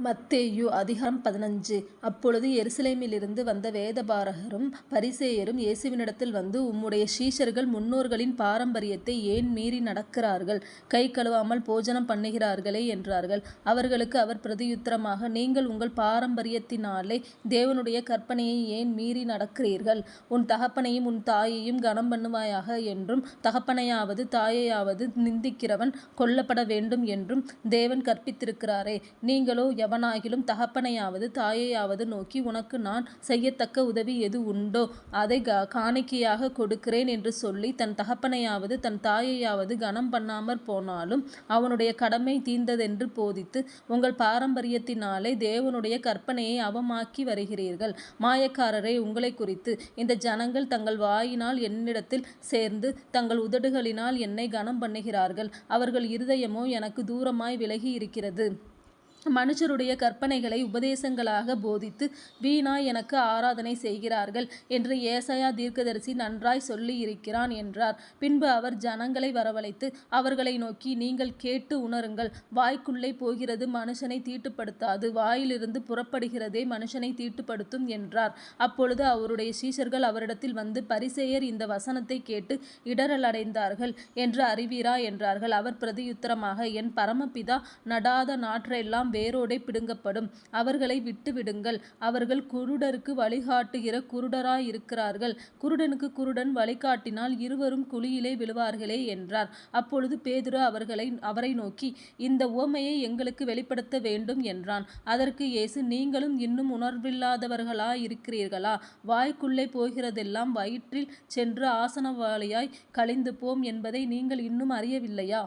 மத்தேயு அதிகாரம் 15. அப்பொழுது எருசலேமிலிருந்து வந்த வேதபாரகரும் பரிசேயரும் இயேசுவினிடத்தில் வந்து, உம்முடைய சீஷர்கள் முன்னோர்களின் பாரம்பரியத்தை ஏன் மீறி நடக்கிறார்கள்? கை கழுவாமல் போஜனம் பண்ணுகிறார்களே என்றார்கள். அவர்களுக்கு அவர் பிரதியுத்தரமாக, நீங்கள் உங்கள் பாரம்பரியத்தினாலே தேவனுடைய கற்பனையை ஏன் மீறி நடக்கிறீர்கள்? உன் தகப்பனையும் உன் தாயையும் கனம் பண்ணுவாயாக என்றும், தகப்பனையாவது தாயையாவது நிந்திக்கிறவன் கொல்லப்பட வேண்டும் என்றும் தேவன் கற்பித்திருக்கிறாரே. நீங்களோ எவனாகிலும் தகப்பனையாவது தாயையாவது நோக்கி, உனக்கு நான் செய்யத்தக்க உதவி எது உண்டோ அதை காணிக்கையாக கொடுக்கிறேன் என்று சொல்லி தன் தகப்பனையாவது தன் தாயையாவது கனம் பண்ணாமற் போனாலும் அவனுடைய கடமை தீர்ந்ததென்று போதித்து உங்கள் பாரம்பரியத்தினாலே தேவனுடைய கற்பனையை அவமாக்கி வருகிறீர்கள். மாயக்காரரே, உங்களை குறித்து இந்த ஜனங்கள் தங்கள் வாயினால் என்னிடத்தில் சேர்ந்து தங்கள் உதடுகளினால் என்னை கனம் பண்ணுகிறார்கள். அவர்கள் இருதயமோ எனக்கு தூரமாய் விலகி இருக்கிறது. மனுஷருடைய கற்பனைகளை உபதேசங்களாக போதித்து வீணாய் எனக்கு ஆராதனை செய்கிறார்கள் என்று ஏசாயா தீர்க்கதரிசி நன்றாய் சொல்லி இருக்கிறான் என்றார். பின்பு அவர் ஜனங்களை வரவழைத்து அவர்களை நோக்கி, நீங்கள் கேட்டு உணருங்கள். வாய்க்குள்ளே போகிறது மனுஷனை தீட்டுப்படுத்தாது, வாயிலிருந்து புறப்படுகிறதே மனுஷனை தீட்டுப்படுத்தும் என்றார். அப்பொழுது அவருடைய சீஷர்கள் அவரிடத்தில் வந்து, பரிசேயர் இந்த வசனத்தை கேட்டு இடறலடைந்தார்கள் என்று அறிவீரா என்றார்கள். அவர் பிரதியுத்தரமாக, என் பரமபிதா நடாத நாற்றெல்லாம் வேரோடே பிடுங்கப்படும். அவர்களை விட்டு விடுங்கள். அவர்கள் குருடருக்கு வழிகாட்டுகிற குருடராயிருக்கிறார்கள். குருடனுக்கு குருடன் வழிகாட்டினால் இருவரும் குழியிலே விழுவார்களே என்றார். அப்பொழுது பேதுரு அவரை நோக்கி, இந்த உவமையை எங்களுக்கு வெளிப்படுத்த வேண்டும் என்றான். அதற்கு இயேசு, நீங்களும் இன்னும் உணர்வில்லாதவர்களாயிருக்கிறீர்களா? வாய்க்குள்ளே போகிறதெல்லாம் வயிற்றில் சென்று ஆசனவாளியாய் கழிந்து போம் என்பதை நீங்கள் இன்னும் அறியவில்லையா?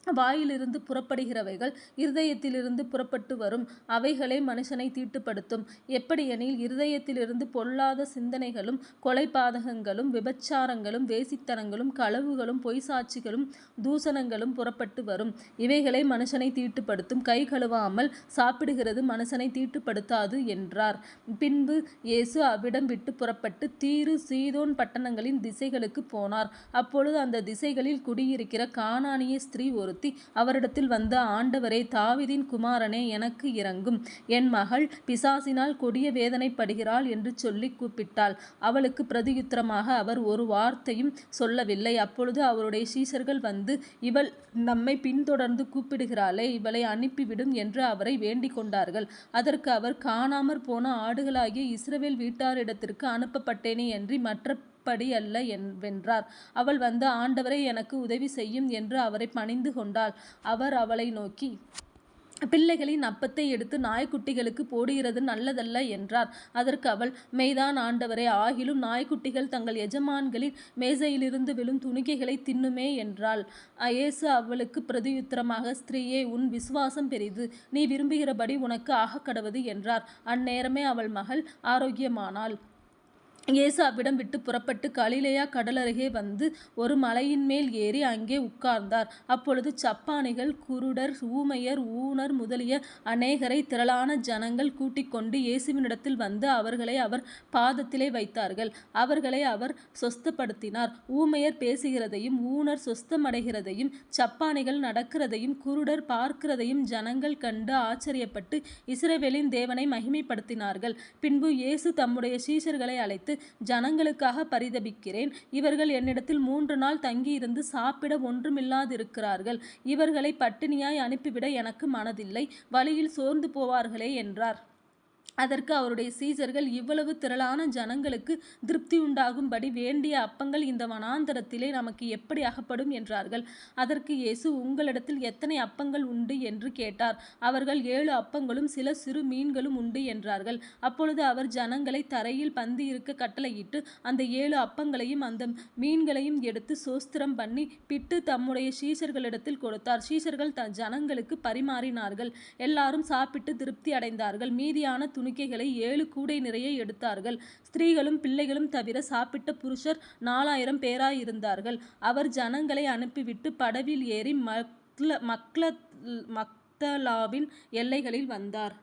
வாயிலிருந்து புறப்படுகிறவைகள் இருதயத்திலிருந்து புறப்பட்டு வரும், அவைகளே மனுஷனை தீட்டுப்படுத்தும். எப்படியெனில், இருதயத்திலிருந்து பொல்லாத சிந்தனைகளும் கொலைபாதகங்களும் விபச்சாரங்களும் வேசித்தனங்களும் களவுகளும் பொய்சாட்சிகளும் தூசணங்களும் புறப்பட்டு வரும். இவைகளே மனுஷனை தீட்டுப்படுத்தும். கை கழுவாமல் சாப்பிடுகிறது மனுஷனை தீட்டுப்படுத்தாது என்றார். பின்பு இயேசு அவ்விடம் விட்டு புறப்பட்டு தீரு சீதோன் பட்டணங்களின் திசைகளுக்கு போனார். அப்பொழுது அந்த திசைகளில் குடியிருக்கிற கானானிய ஸ்திரீ ஒருத்தி அவரிடத்தில் வந்து, ஆண்டவரே, தாவீதின் குமாரனே, எனக்கு இரங்கும். என் மகள் பிசாசினால் கொடிய வேதனைப்படுகிறாள் என்று சொல்லி கூப்பிட்டாள். அவளுக்கு பிரதியுத்தரமாக அவர் ஒரு வார்த்தையும் சொல்லவில்லை. அப்பொழுது அவருடைய சீஷர்கள் வந்து, இவள் நம்மை பின்தொடர்ந்து கூப்பிடுகிறாளே, இவளை அனுப்பிவிடும் என்று அவரை வேண்டிக் கொண்டார்கள். அதற்கு அவர், காணாமற் போன ஆடுகளாகிய இஸ்ரவேல் வீட்டாரிடத்திற்கு அனுப்பப்பட்டேனே அன்றி மற்றபடி அல்ல வென்றார். அவள் வந்து, ஆண்டவரே, எனக்கு உதவி செய்யும் என்று அவரை பணிந்து கொண்டாள். அவர் அவளை நோக்கி, பிள்ளைகளின் அப்பத்தை எடுத்து நாய்க்குட்டிகளுக்கு போடுகிறது நல்லதல்ல என்றார். அதற்கு அவள், மெய்தான் ஆண்டவரே, ஆகிலும் நாய்க்குட்டிகள் தங்கள் எஜமான்களின் மேசையிலிருந்து விழும் துணிக்கைகளை தின்னுமே என்றாள். இயேசு அவளுக்கு பிரதியுத்தரமாக, ஸ்திரீயே, உன் விசுவாசம் பெரிது, நீ விரும்புகிறபடி உனக்கு ஆகக்கடவது என்றார். அந்நேரமே அவள் மகள் ஆரோக்கியமானாள். இயேசு அவ்விடம் விட்டு புறப்பட்டு கலிலேயா கடலருகே வந்து ஒரு மலையின் மேல் ஏறி அங்கே உட்கார்ந்தார். அப்பொழுது சப்பாணிகள், குருடர், ஊமையர், ஊனர் முதலிய அநேகரை திரளான ஜனங்கள் கூட்டிக் கொண்டு இயேசுவினிடத்தில் வந்து அவர்களை அவர் பாதத்திலே வைத்தார்கள். அவர்களை அவர் சொஸ்தப்படுத்தினார். ஊமையர் பேசுகிறதையும் ஊனர் சொஸ்தமடைகிறதையும் சப்பாணிகள் நடக்கிறதையும் குருடர் பார்க்கிறதையும் ஜனங்கள் கண்டு ஆச்சரியப்பட்டு இஸ்ரவேலின் தேவனை மகிமைப்படுத்தினார்கள். பின்பு இயேசு தம்முடைய சீஷர்களை அழைத்து, ஜனங்களுக்காக பரிதபிக்கிறேன். இவர்கள் என்னிடத்தில் 3 நாள் தங்கியிருந்து சாப்பிட ஒன்றுமில்லாதிருக்கிறார்கள். இவர்களை பட்டினியாய் அனுப்பிவிட எனக்கு மனதில்லை. வழியில் சோர்ந்து போவார்களே என்றார். அதற்கு அவருடைய சீஷர்கள், இவ்வளவு திரளான ஜனங்களுக்கு திருப்தி உண்டாகும்படி வேண்டிய அப்பங்கள் இந்த வனாந்தரத்திலே நமக்கு எப்படி அகப்படும் என்றார்கள். அதற்கு இயேசு, உங்களிடத்தில் எத்தனை அப்பங்கள் உண்டு என்று கேட்டார். அவர்கள், 7 அப்பங்களும் சில சிறு மீன்களும் உண்டு என்றார்கள். அப்பொழுது அவர் ஜனங்களை தரையில் பந்தி இருக்க கட்டளையிட்டு அந்த 7 அப்பங்களையும் அந்த மீன்களையும் எடுத்து சோஸ்திரம் பண்ணி பிட்டு தம்முடைய சீஷர்களிடத்தில் கொடுத்தார். சீஷர்கள் ஜனங்களுக்கு பரிமாறினார்கள். எல்லாரும் சாப்பிட்டு திருப்தி அடைந்தார்கள். மீதியான துணிக்கைகளை 7 கூடை நிறைய எடுத்தார்கள். ஸ்திரீகளும் பிள்ளைகளும் தவிர சாப்பிட்ட புருஷர் 4000 பேராயிருந்தார்கள். அவர் ஜனங்களை அனுப்பிவிட்டு படவில் ஏறி மக்தலாவின் எல்லைகளில் வந்தார்.